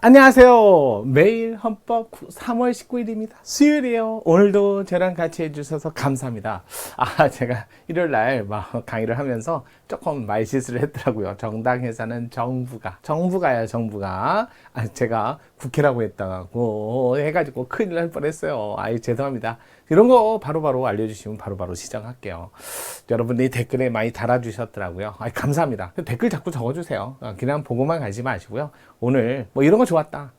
안녕하세요. 매일 헌법 3월 19일입니다. 수요일이에요. 오늘도 저랑 같이 해주셔서 감사합니다. 제가 일요일날 강의를 하면서 조금 말실수를 했더라고요. 정당회사는 정부가요, 정부가. 제가 국회라고 했다고 해가지고 큰일 날 뻔했어요. 죄송합니다. 이런 거 바로바로 알려주시면 바로바로 시정할게요. 여러분들이 댓글에 많이 달아주셨더라고요. 감사합니다. 댓글 자꾸 적어주세요. 그냥 보고만 가지 마시고요. 오늘 뭐 이런 거 좋았다.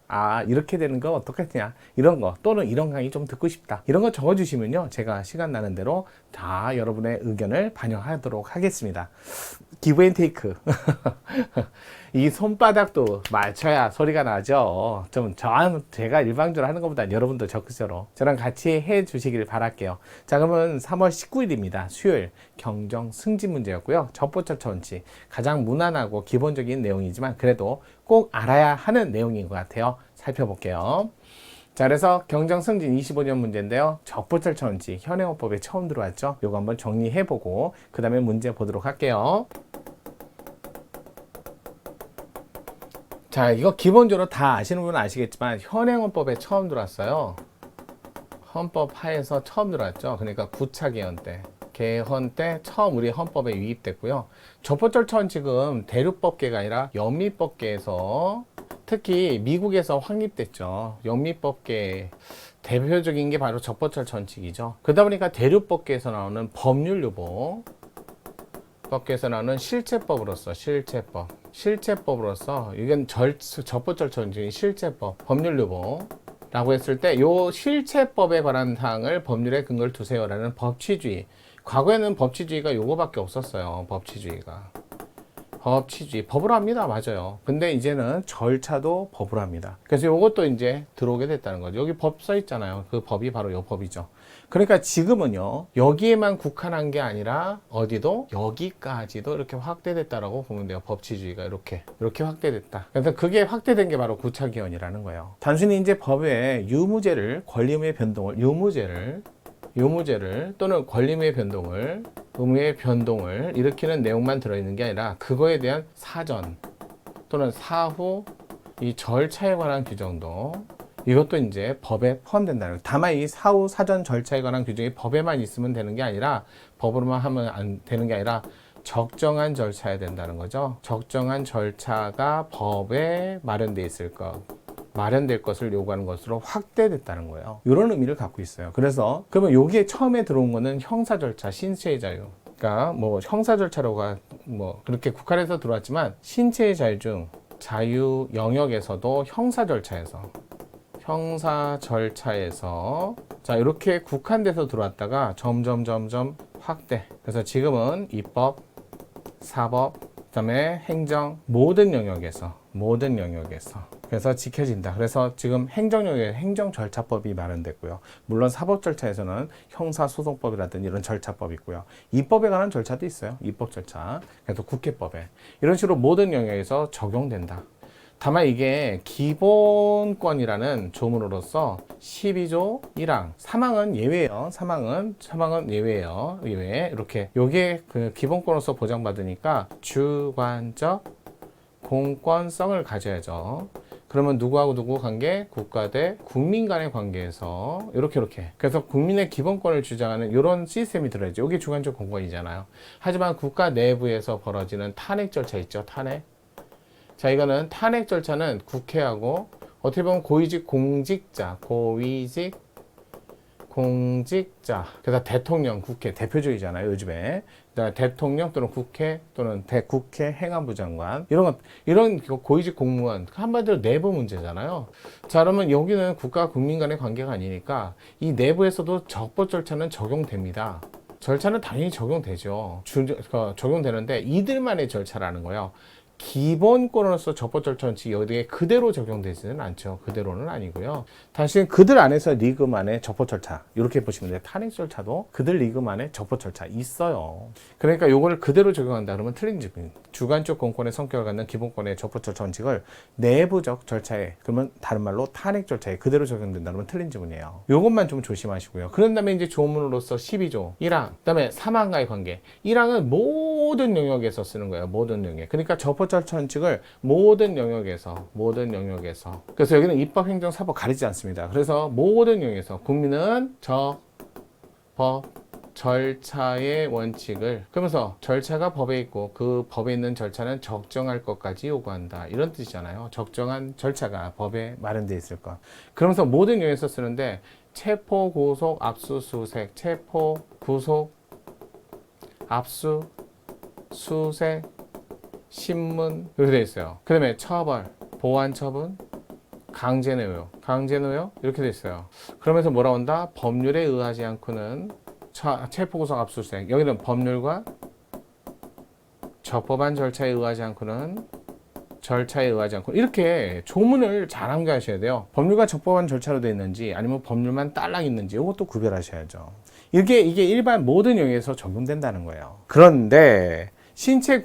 이렇게 되는 거 어떻겠냐. 이런 거 또는 이런 강의 좀 듣고 싶다. 이런 거 적어주시면요. 제가 시간 나는 대로 다 여러분의 의견을 반영하도록 하겠습니다. 기브 앤 테이크. 이 손바닥도 맞춰야 소리가 나죠. 제가 일방적으로 하는 것보다 여러분도 적극적으로 저랑 같이 해 주시길 바랄게요. 자, 그러면 3월 19일입니다. 수요일 경정 승진 문제였고요. 적법절차 원칙 가장 무난하고 기본적인 내용이지만 그래도 꼭 알아야 하는 내용인 것 같아요. 살펴볼게요. 자, 그래서 경정 승진 25년 문제인데요. 적법절차 원칙 현행헌법에 처음 들어왔죠. 요거 한번 정리해보고 그 다음에 문제 보도록 할게요. 자, 이거 기본적으로 다 아시는 분은 아시겠지만 현행헌법에 처음 들어왔어요. 헌법 하에서 처음 들어왔죠. 그러니까 9차 개헌 때, 개헌 때 처음 우리 헌법에 유입됐고요. 적법절차 원칙은 대륙법계가 아니라 영미법계에서 특히 미국에서 확립됐죠. 영미법계 대표적인 게 바로 적법절차 원칙이죠. 그러다 보니까 대륙법계에서 나오는 법률요법, 법계에서 나오는 실체법으로서 실체법으로서 이건 적법절차 원칙인 실체법, 법률요법라고 했을 때 요 실체법에 관한 사항을 법률에 근거를 두세요라는 법치주의. 과거에는 법치주의가 요거밖에 없었어요. 법치주의가. 법으로 합니다. 맞아요. 근데 이제는 절차도 법으로 합니다. 그래서 요것도 이제 들어오게 됐다는 거죠. 여기 법 써 있잖아요. 그 법이 바로 요 법이죠. 그러니까 지금은요, 여기에만 국한한 게 아니라 어디도 여기까지도 이렇게 확대됐다라고 보면 돼요. 법치주의가 이렇게 확대됐다. 그래서 그게 확대된 게 바로 9차 개헌이라는 거예요. 단순히 이제 법에 유무죄를, 권리의무의 변동을, 유무죄를 또는 권리의무의 변동을, 의무의 변동을 일으키는 내용만 들어있는 게 아니라 그거에 대한 사전 또는 사후 이 절차에 관한 규정도 이것도 이제 법에 포함된다는 거예요. 다만 이 사후 사전 절차에 관한 규정이 법에만 있으면 되는 게 아니라 법으로만 하면 안 되는 게 아니라 적정한 절차여야 된다는 거죠. 적정한 절차가 법에 마련되어 있을 것. 마련될 것을 요구하는 것으로 확대됐다는 거예요. 이런 의미를 갖고 있어요. 그래서 그러면 여기에 처음에 들어온 거는 형사 절차, 신체의 자유. 그러니까 뭐 형사 절차로가 뭐 그렇게 국한에서 들어왔지만 신체의 자유 중 자유 영역에서도 형사 절차에서 자 이렇게 국한돼서 들어왔다가 점점 확대. 그래서 지금은 입법, 사법, 그다음에 행정 모든 영역에서 그래서 지켜진다. 그래서 지금 행정 영역에 행정 절차법이 마련됐고요. 물론 사법 절차에서는 형사소송법이라든지 이런 절차법이 있고요. 입법에 관한 절차도 있어요. 입법 절차. 그래서 국회법에 이런 식으로 모든 영역에서 적용된다. 다만 이게 기본권이라는 조문으로서 12조 1항 사망은 예외예요. 사망은 예외예요. 예외. 이렇게 요게 그 기본권으로서 보장받으니까 주관적 공권성을 가져야죠. 그러면 누구하고 누구 관계? 국가 대 국민 간의 관계에서 이렇게 그래서 국민의 기본권을 주장하는 이런 시스템이 들어야죠. 이게 주관적 공권이잖아요. 하지만 국가 내부에서 벌어지는 탄핵 절차 있죠. 탄핵. 자, 이거는 탄핵 절차는 국회하고 어떻게 보면 고위직 공직자 그래서 대통령, 국회 대표주의잖아요. 요즘에 대통령 또는 국회 또는 대국회 행안부 장관 이런 고위직 공무원 한마디로 내부 문제잖아요. 자, 그러면 여기는 국가 국민 간의 관계가 아니니까 이 내부에서도 적법 절차는 적용됩니다. 절차는 당연히 적용되죠. 적용되는데 이들만의 절차라는 거예요. 기본권으로서 적법 절차 원칙이 어디에 그대로 적용되지는 않죠. 그대로는 아니고요. 단순히 그들 안에서 리그만의 적법 절차 이렇게 보시면 돼요. 탄핵 절차도 그들 리그만의 적법 절차 있어요. 그러니까 요거를 그대로 적용한다 그러면 틀린 지금 주관적 공권의 성격을 갖는 기본권의 적법 절차 원칙을 내부적 절차에 그러면 다른 말로 탄핵 절차에 그대로 적용된다 그러면 틀린 지문이에요. 요것만 좀 조심하시고요. 그런 다음에 이제 조문으로서 12조 1항 그다음에 사망과의 관계 1항은 모든 영역에서 쓰는 거예요. 모든 영역. 그러니까 적법절차 원칙을 모든 영역에서. 그래서 여기는 입법, 행정, 사법 가리지 않습니다. 그래서 모든 영역에서 국민은 법, 절차의 원칙을, 그러면서 절차가 법에 있고 그 법에 있는 절차는 적정할 것까지 요구한다. 이런 뜻이잖아요. 적정한 절차가 법에 마련되어 있을 것. 그러면서 모든 영역에서 쓰는데 체포, 구속, 압수수색, 체포, 구속, 압수, 수색, 신문 이렇게 되어 있어요. 그 다음에 처벌, 보완 처분, 강제노역 이렇게 되어 있어요. 그러면서 뭐라 온다? 법률에 의하지 않고는 체포, 구속, 압수수색. 여기는 법률과 적법한 절차에 의하지 않고는 이렇게 조문을 잘 암기하셔야 돼요. 법률과 적법한 절차로 되어 있는지 아니면 법률만 딸랑 있는지 이것도 구별하셔야죠. 이게 일반 모든 영역에서 적용된다는 거예요. 그런데 신체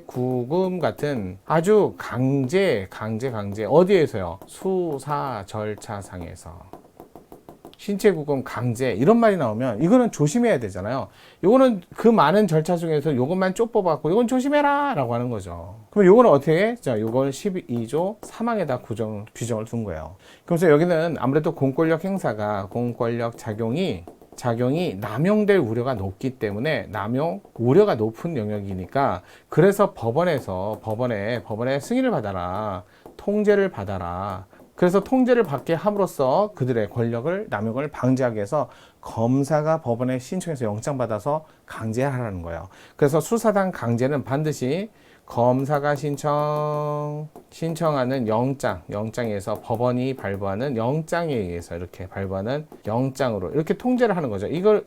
구금 같은 아주 강제 어디에서요? 수사 절차상에서. 신체 구금 강제 이런 말이 나오면 이거는 조심해야 되잖아요. 이거는 그 많은 절차 중에서 이것만 쪽 뽑아갖고 이건 조심해라 라고 하는 거죠. 그럼 이거는 어떻게 해? 자, 이걸 12조 3항에다 규정을 둔 거예요. 그래서 여기는 아무래도 공권력 작용이 남용될 우려가 높기 때문에 남용 우려가 높은 영역이니까 그래서 법원에 승인을 받아라, 통제를 받아라. 그래서 통제를 받게 함으로써 그들의 권력을 남용을 방지하기 위해서 검사가 법원에 신청해서 영장받아서 강제하라는 거예요. 그래서 수사당 강제는 반드시 검사가 신청하는 영장에서 법원이 발부하는 영장에 의해서 이렇게 발부하는 영장으로 이렇게 통제를 하는 거죠. 이걸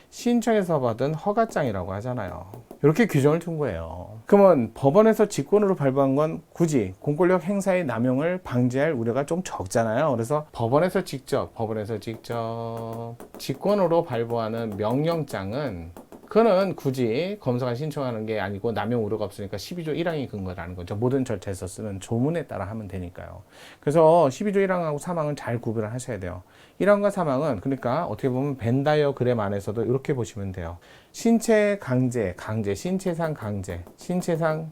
신청해서 받은 허가장이라고 하잖아요. 이렇게 규정을 둔 거예요. 그러면 법원에서 직권으로 발부한 건 굳이 공권력 행사의 남용을 방지할 우려가 좀 적잖아요. 그래서 법원에서 직접 직권으로 발부하는 명령장은 그거는 굳이 검사가 신청하는 게 아니고 남용 우려가 없으니까 12조 1항이 근거라는 거죠. 모든 절차에서 쓰는 조문에 따라 하면 되니까요. 그래서 12조 1항하고 3항은 잘 구별을 하셔야 돼요. 1항과 3항은 그러니까 어떻게 보면 벤다이어그램 안에서도 이렇게 보시면 돼요. 신체 신체상 강제,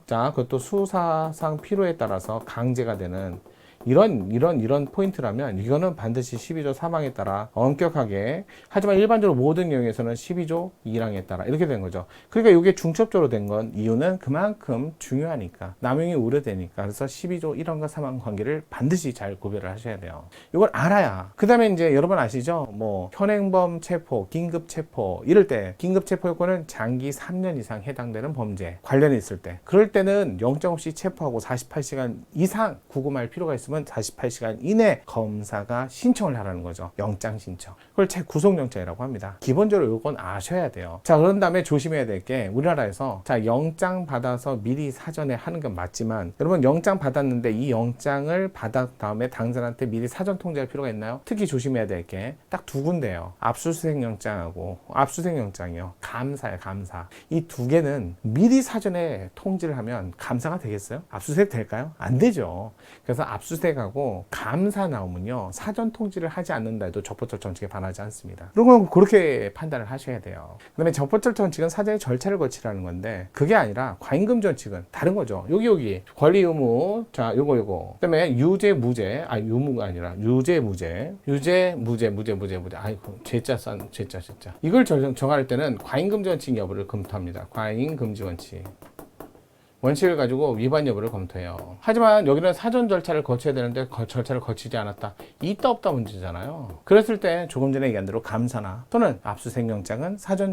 자, 그것도 수사상 필요에 따라서 강제가 되는 이런 포인트라면 이거는 반드시 12조 3항에 따라 엄격하게, 하지만 일반적으로 모든 영역에서는 12조 2항에 따라 이렇게 된 거죠. 그러니까 이게 중첩적으로 된 건 이유는 그만큼 중요하니까, 남용이 우려되니까. 그래서 12조 1항과 3항 관계를 반드시 잘 구별을 하셔야 돼요. 이걸 알아야. 그 다음에 이제 여러분 아시죠? 현행범 체포, 긴급 체포 이럴 때 긴급 체포 요건은 장기 3년 이상 해당되는 범죄 관련이 있을 때, 그럴 때는 영장 없이 체포하고 48시간 이상 구금할 필요가 있으면 48시간 이내 검사가 신청을 하라는 거죠. 영장 신청. 그걸 구속영장이라고 합니다. 기본적으로 이건 아셔야 돼요. 자, 그런 다음에 조심해야 될 게, 우리나라에서 자, 영장 받아서 미리 사전에 하는 건 맞지만, 여러분 영장 받았는데 이 영장을 받은 다음에 당사자한테 미리 사전 통지할 필요가 있나요? 특히 조심해야 될 게 딱 두 군데예요. 압수수색 영장이요. 감사예요, 감사. 이 두 개는 미리 사전에 통지를 하면 감사가 되겠어요? 압수수색 될까요? 안 되죠. 그래서 압수수색하고 감사 나오면요, 사전 통지를 하지 않는다 해도 적법절차 원칙에 반하지 않습니다. 그리고 그렇게 판단을 하셔야 돼요. 그 다음에 적법절차 원칙은 사전에 절차를 거치라는 건데, 그게 아니라 과잉금지 원칙은 다른 거죠. 여기 권리 의무, 자, 요거 그 다음에 유죄 무죄, 유무가 아니라 유죄 무죄, 아이고 죄자. 이걸 정할 때는 과잉금지 원칙 여부를 검토합니다. 과잉금지 원칙을 가지고 위반 여부를 검토해요. 하지만 여기는 사전 절차를 거쳐야 되는데 절차를 거치지 않았다. 있다 없다 문제잖아요. 그랬을 때 조금 전에 얘기한 대로 감사나 또는 압수수색 영장은 사전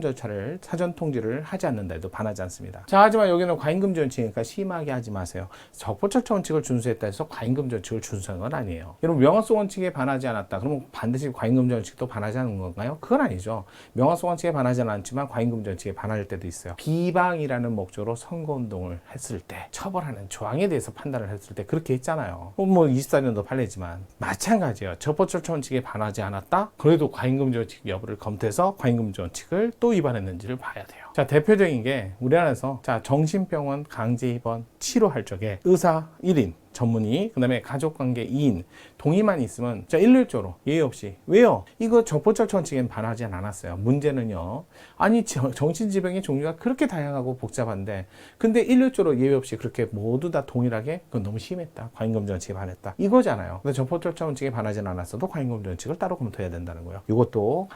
통지를 하지 않는다 해도 반하지 않습니다. 자, 하지만 여기는 과잉금지 원칙이니까 심하게 하지 마세요. 적법절차 원칙을 준수했다 해서 과잉금지 원칙을 준수한 건 아니에요. 여러분 명확성 원칙에 반하지 않았다. 그러면 반드시 과잉금지 원칙도 반하지 않는 건가요? 그건 아니죠. 명확성 원칙에 반하지 않지만 과잉금지 원칙에 반할 때도 있어요. 비방이라는 목적으로 선거운동을 했을 때, 처벌하는 조항에 대해서 판단을 했을 때 그렇게 했잖아요. 24년도 판례지만 마찬가지예요. 적법절차 원칙에 반하지 않았다? 그래도 과잉금지 원칙 여부를 검토해서 과잉금지 원칙을 또 위반했는지를 봐야 돼요. 자, 대표적인 게 우리나라에서 자, 정신병원 강제 입원 치료할 적에 의사 1인 전문의, 그 다음에 가족관계 2인, 동의만 있으면 자 일률적으로 예의 없이. 왜요? 이거 적법절차원 측에는 반하지 않았어요. 문제는요. 아니 정신질병의 종류가 그렇게 다양하고 복잡한데 근데 일률적으로 예의 없이 그렇게 모두 다 동일하게 그건 너무 심했다. 과잉검증 측에 반했다. 이거잖아요. 근데 적법절차원 측에 반하지는 않았어도 과잉검증 측을 따로 검토해야 된다는 거예요. 이것도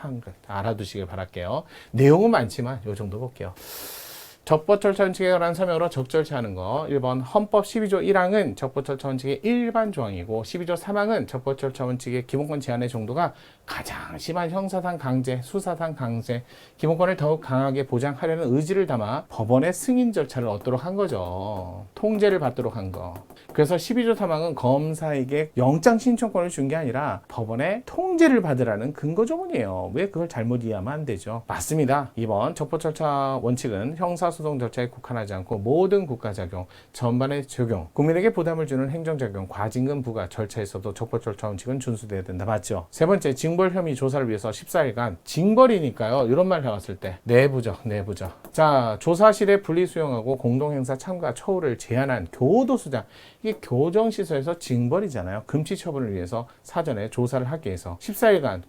알아두시길 바랄게요. 내용은 많지만 이 정도 볼게요. 적법절차 원칙에 관한 설명으로 적절치하는 거 1번 헌법 12조 1항은 적법절차 원칙의 일반 조항이고 12조 3항은 적법절차 원칙의 기본권 제한의 정도가 가장 심한 형사상 강제, 수사상 강제, 기본권을 더욱 강하게 보장하려는 의지를 담아 법원의 승인 절차를 얻도록 한 거죠. 통제를 받도록 한 거. 그래서 12조 3항은 검사에게 영장 신청권을 준 게 아니라 법원의 통제를 받으라는 근거 조문이에요. 왜 그걸 잘못 이해하면 안 되죠? 맞습니다. 2번 적법절차 원칙은 형사소송 절차에 국한하지 않고 모든 국가작용, 전반에 적용, 국민에게 부담을 주는 행정작용, 과징금 부과 절차에서도 적법절차 원칙은 준수되어야 된다. 맞죠? 세 번째, 징벌 혐의 조사를 위해서 14일간 징벌이니까요. 이런 말 나왔을 때 내부적. 자, 조사실에 분리수용하고 공동행사 참가 처우를 제한한 교도소장. 이게 교정시설에서 징벌이잖아요. 금지처분을 위해서 사전에 조사를 하기 위해서 14일간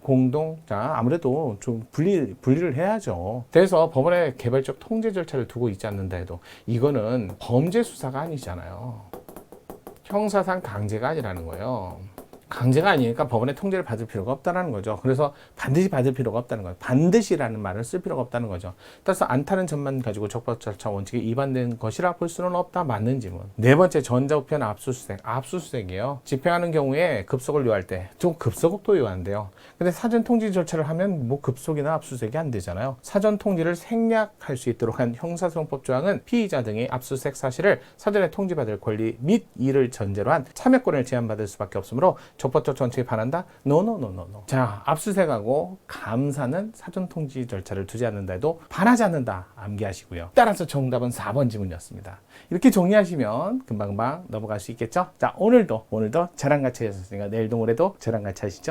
자, 아무래도 좀 분리를 해야죠. 그래서 법원의 개별적 통제 절차를 두고 있지 않는다 해도 이거는 범죄 수사가 아니잖아요. 형사상 강제가 아니라는 거예요. 강제가 아니니까 법원의 통제를 받을 필요가 없다는 거죠. 그래서 반드시 받을 필요가 없다는 거예요. 반드시라는 말을 쓸 필요가 없다는 거죠. 따라서 안타는 점만 가지고 적법절차 원칙에 위반된 것이라 볼 수는 없다. 맞는 지문. 네 번째, 전자우편 압수수색이에요. 집행하는 경우에 급속을 요할 때 좀 급소국도 요한대요. 근데 사전 통지 절차를 하면 뭐 급속이나 압수수색이 안 되잖아요. 사전 통지를 생략할 수 있도록 한 형사소송법 조항은 피의자 등이 압수수색 사실을 사전에 통지받을 권리 및 이를 전제로 한 참여권을 제한받을 수밖에 없으므로 적법절차 원칙에 반한다? 노. 자, 압수수색하고 감사는 사전 통지 절차를 두지 않는다 해도 반하지 않는다. 암기하시고요. 따라서 정답은 4번 지문이었습니다. 이렇게 정리하시면 금방금방 넘어갈 수 있겠죠? 자, 오늘도 저랑 같이 하셨으니까 내일도 모레도 저랑 같이 하시죠?